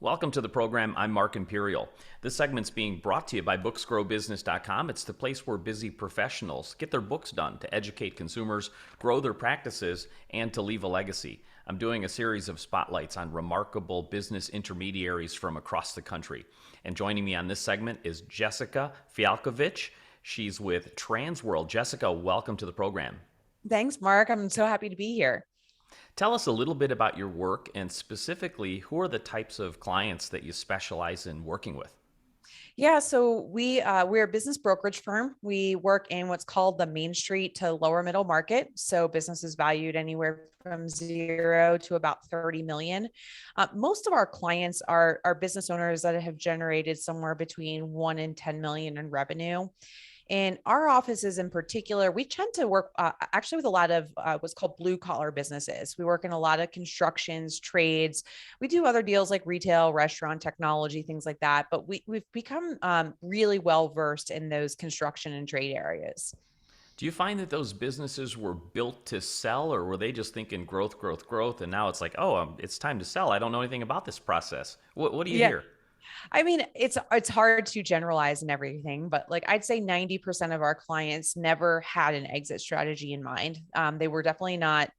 Welcome to the program. I'm Mark Imperial. This segment's being brought to you by booksgrowbusiness.com. It's the place where busy professionals get their books done to educate consumers, grow their practices, and to leave a legacy. I'm doing a series of spotlights on remarkable business intermediaries from across the country. And joining me on this segment is Jessica Fialkovich. She's with Transworld. Jessica, welcome to the program. Thanks, Mark. I'm so happy to be here. Tell us a little bit about your work and specifically who are the types of clients that you specialize in working with? Yeah, so we're a business brokerage firm. We work in what's called the Main Street to lower middle market. So businesses valued anywhere from 0 to about 30 million. Most of our clients are business owners that have generated somewhere between 1 and 10 million in revenue. In our offices in particular, we tend to work actually with a lot of what's called blue collar businesses. We work in a lot of constructions, trades. We do other deals like retail, restaurant, technology, things like that. But we've become really well versed in those construction and trade areas. Do you find that those businesses were built to sell, or were they just thinking growth, growth, growth, and now it's like, oh, it's time to sell? I don't know anything about this process. What do you Yeah. hear? I mean, it's hard to generalize and everything, but like I'd say 90% of our clients never had an exit strategy in mind. They were definitely not,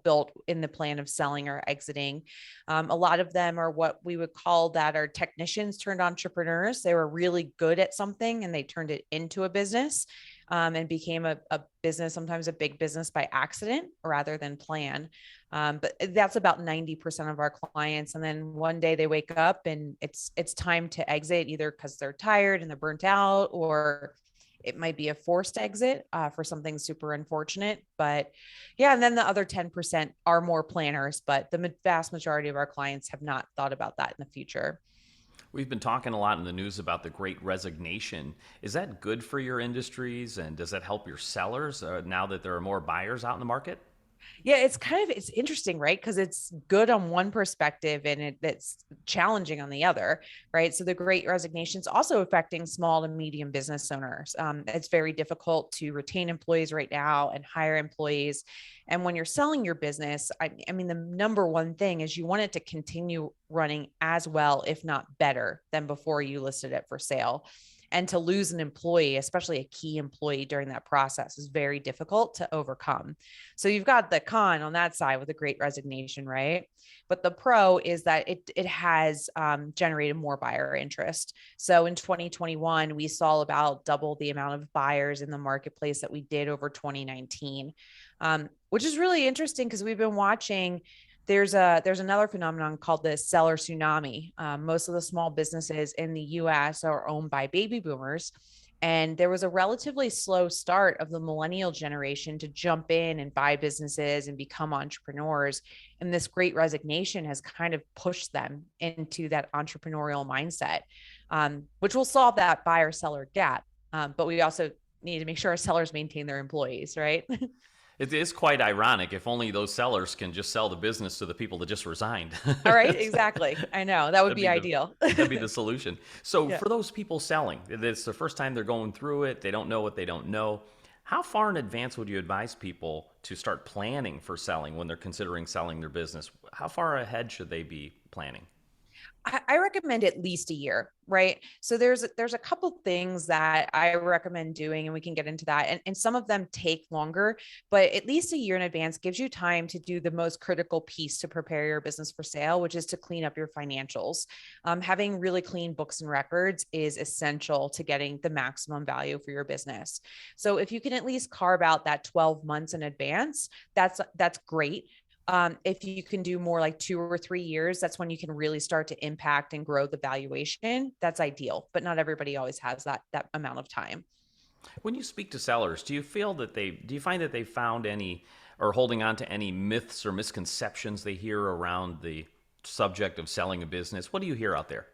built in the plan of selling or exiting. A lot of them are what we would call that are technicians turned entrepreneurs. They were really good at something and they turned it into a business. And became a business, sometimes a big business by accident rather than plan. But that's about 90% of our clients. And then one day they wake up and it's time to exit, either because they're tired and they're burnt out, or it might be a forced exit for something super unfortunate. But yeah, and then the other 10% are more planners, but the vast majority of our clients have not thought about that in the future. We've been talking a lot in the news about the great resignation. Is that good for your industries, and does that help your sellers now that there are more buyers out in the market? Yeah, it's interesting, right? Because it's good on one perspective and it's challenging on the other, right? So the great resignation is also affecting small to medium business owners. It's very difficult to retain employees right now and hire employees. And when you're selling your business, I mean, the number one thing is you want it to continue running as well, if not better, than before you listed it for sale. And to lose an employee, especially a key employee during that process, is very difficult to overcome. So you've got the con on that side with the great resignation, right? But the pro is that it has generated more buyer interest. So in 2021, we saw about double the amount of buyers in the marketplace that we did over 2019, which is really interesting because we've been watching there's another phenomenon called the seller tsunami. Most of the small businesses in the US are owned by baby boomers. And there was a relatively slow start of the millennial generation to jump in and buy businesses and become entrepreneurs. And this great resignation has kind of pushed them into that entrepreneurial mindset, which will solve that buyer seller gap. But we also need to make sure our sellers maintain their employees, right? It is quite ironic if only those sellers can just sell the business to the people that just resigned. All right, exactly. I know that would That'd be be the ideal. that'd be the solution. So Yeah. for those people selling, it's the first time they're going through it, they don't know what they don't know. How far in advance would you advise people to start planning for selling when they're considering selling their business? How far ahead should they be planning? I recommend at least a year, right? So there's a couple things that I recommend doing, and we can get into that. And some of them take longer, but at least a year in advance gives you time to do the most critical piece to prepare your business for sale, which is to clean up your financials. Having really clean books and records is essential to getting the maximum value for your business. So if you can at least carve out that 12 months in advance, that's great. If you can do more like 2 or 3 years, that's when you can really start to impact and grow the valuation. That's ideal, but not everybody always has that amount of time. When you speak to sellers, do you find that they found any or holding on to any myths or misconceptions they hear around the subject of selling a business? What do you hear out there?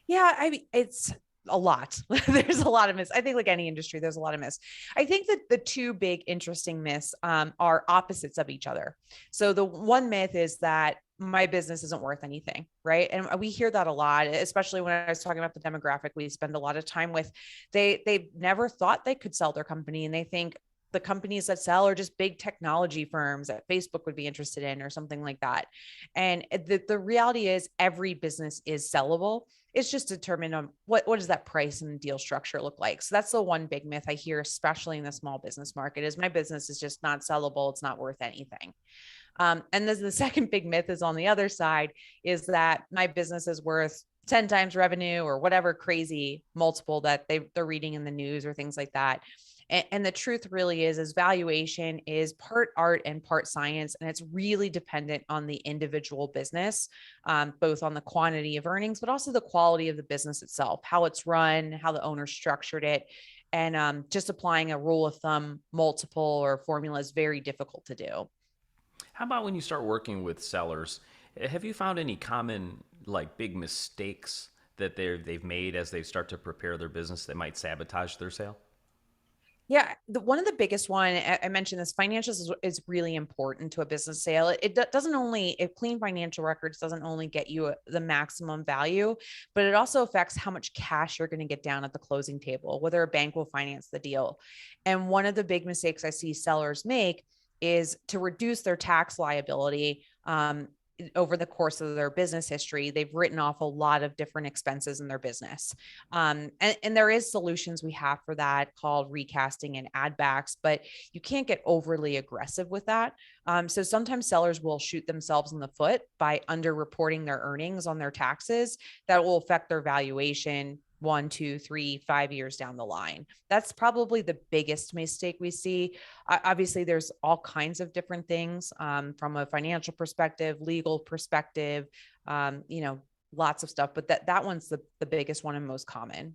Yeah, I mean, it's a lot. There's a lot of myths. I think like any industry, there's a lot of myths. I think that the two big interesting myths are opposites of each other. So the one myth is that my business isn't worth anything, right? And we hear that a lot, especially when I was talking about the demographic we spend a lot of time with. They've never thought they could sell their company, and they think the companies that sell are just big technology firms that Facebook would be interested in or something like that. And the reality is every business is sellable. It's just determined on what does that price and deal structure look like. So that's the one big myth I hear, especially in the small business market, is my business is just not sellable. It's not worth anything. And then the second big myth is on the other side, is that my business is worth 10 times revenue or whatever crazy multiple that they're reading in the news or things like that. And the truth really is valuation is part art and part science, and it's really dependent on the individual business, both on the quantity of earnings, but also the quality of the business itself, how it's run, how the owner structured it. And just applying a rule of thumb multiple or formula is very difficult to do. How about when you start working with sellers? Have you found any common, like, big mistakes that they've made as they start to prepare their business that might sabotage their sale? Yeah, one of the biggest one I mentioned this, financials is really important to a business sale. It doesn't only, if clean financial records doesn't only get you the maximum value, but it also affects how much cash you're going to get down at the closing table, whether a bank will finance the deal. And one of the big mistakes I see sellers make is to reduce their tax liability. Over the course of their business history, they've written off a lot of different expenses in their business. And there is solutions we have for that called recasting and add backs, but you can't get overly aggressive with that. So sometimes sellers will shoot themselves in the foot by underreporting their earnings on their taxes. That will affect their valuation 1, 2, 3, 5 years down the line. That's probably the biggest mistake we see. Obviously, there's all kinds of different things, from a financial perspective, legal perspective, lots of stuff, but that one's the biggest one and most common.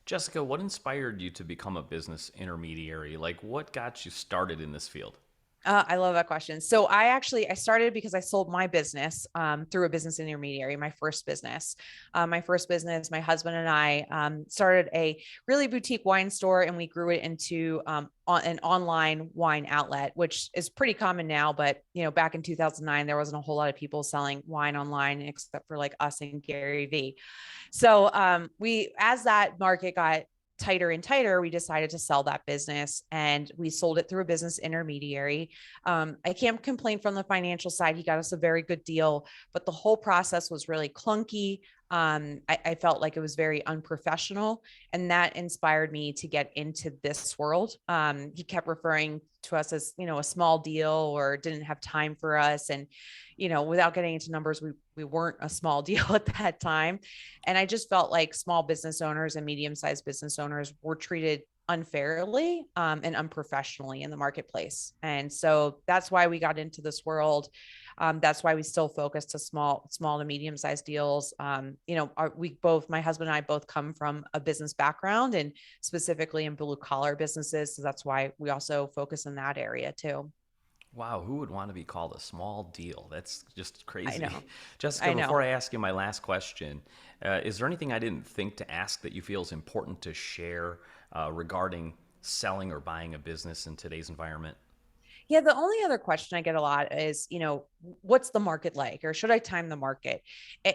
Jessica, what inspired you to become a business intermediary? Like, what got you started in this field? I love that question. So I started because I sold my business through a business intermediary, my first business. My husband and I started a really boutique wine store, and we grew it into an online wine outlet, which is pretty common now. But back in 2009, there wasn't a whole lot of people selling wine online except for like us and Gary Vee. So as that market got tighter and tighter, we decided to sell that business, and we sold it through a business intermediary. I can't complain from the financial side. He got us a very good deal, but the whole process was really clunky. I felt like it was very unprofessional, and that inspired me to get into this world. He kept referring to us as, a small deal, or didn't have time for us. And, without getting into numbers, we weren't a small deal at that time. And I just felt like small business owners and medium-sized business owners were treated unfairly and unprofessionally in the marketplace. And so that's why we got into this world. That's why we still focus to small to medium-sized deals. My husband and I both come from a business background, and specifically in blue collar businesses. So that's why we also focus in that area too. Wow, who would want to be called a small deal? That's just I crazy. know. Jessica, I before know. I ask you my last question, is there anything I didn't think to ask that you feel is important to share regarding selling or buying a business in today's environment? Yeah, the only other question I get a lot is, what's the market like, or should I time the market?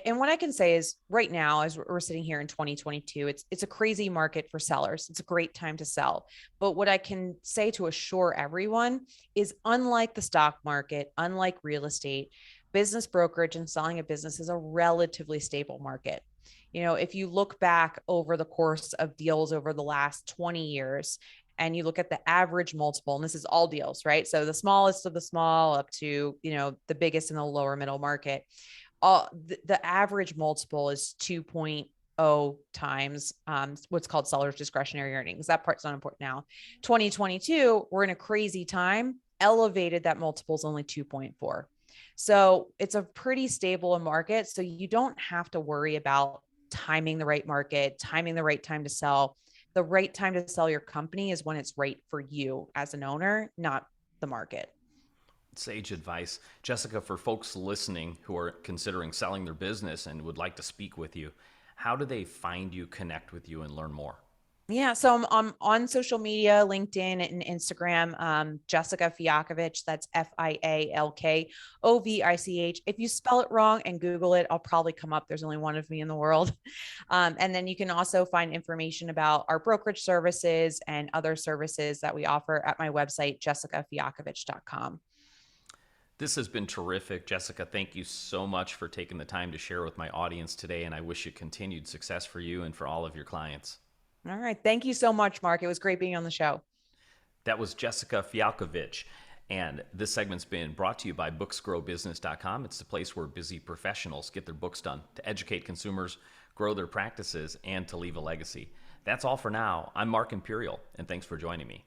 And what I can say is right now, as we're sitting here in 2022, it's a crazy market for sellers. It's a great time to sell. But what I can say to assure everyone is, unlike the stock market, unlike real estate, business brokerage and selling a business is a relatively stable market. If you look back over the course of deals over the last 20 years, and you look at the average multiple, and this is all deals, right? So the smallest of the small up to, the biggest in the lower middle market, the average multiple is 2.0 times what's called seller's discretionary earnings. That part's not important now. 2022, we're in a crazy time. Elevated, that multiple is only 2.4. So it's a pretty stable market. So you don't have to worry about timing the right market, timing the right time to sell. The right time to sell your company is when it's right for you as an owner, not the market. Sage advice. Jessica, for folks listening who are considering selling their business and would like to speak with you, how do they find you, connect with you, and learn more? Yeah, so I'm on social media, LinkedIn and Instagram, Jessica Fialkovich. That's Fialkovich. If you spell it wrong and Google it, I'll probably come up. There's only one of me in the world. And then you can also find information about our brokerage services and other services that we offer at my website, jessicafialkovich.com. This has been terrific. Jessica, thank you so much for taking the time to share with my audience today, and I wish you continued success for you and for all of your clients. All right. Thank you so much, Mark. It was great being on the show. That was Jessica Fialkovich. And this segment's been brought to you by booksgrowbusiness.com. It's the place where busy professionals get their books done to educate consumers, grow their practices, and to leave a legacy. That's all for now. I'm Mark Imperial, and thanks for joining me.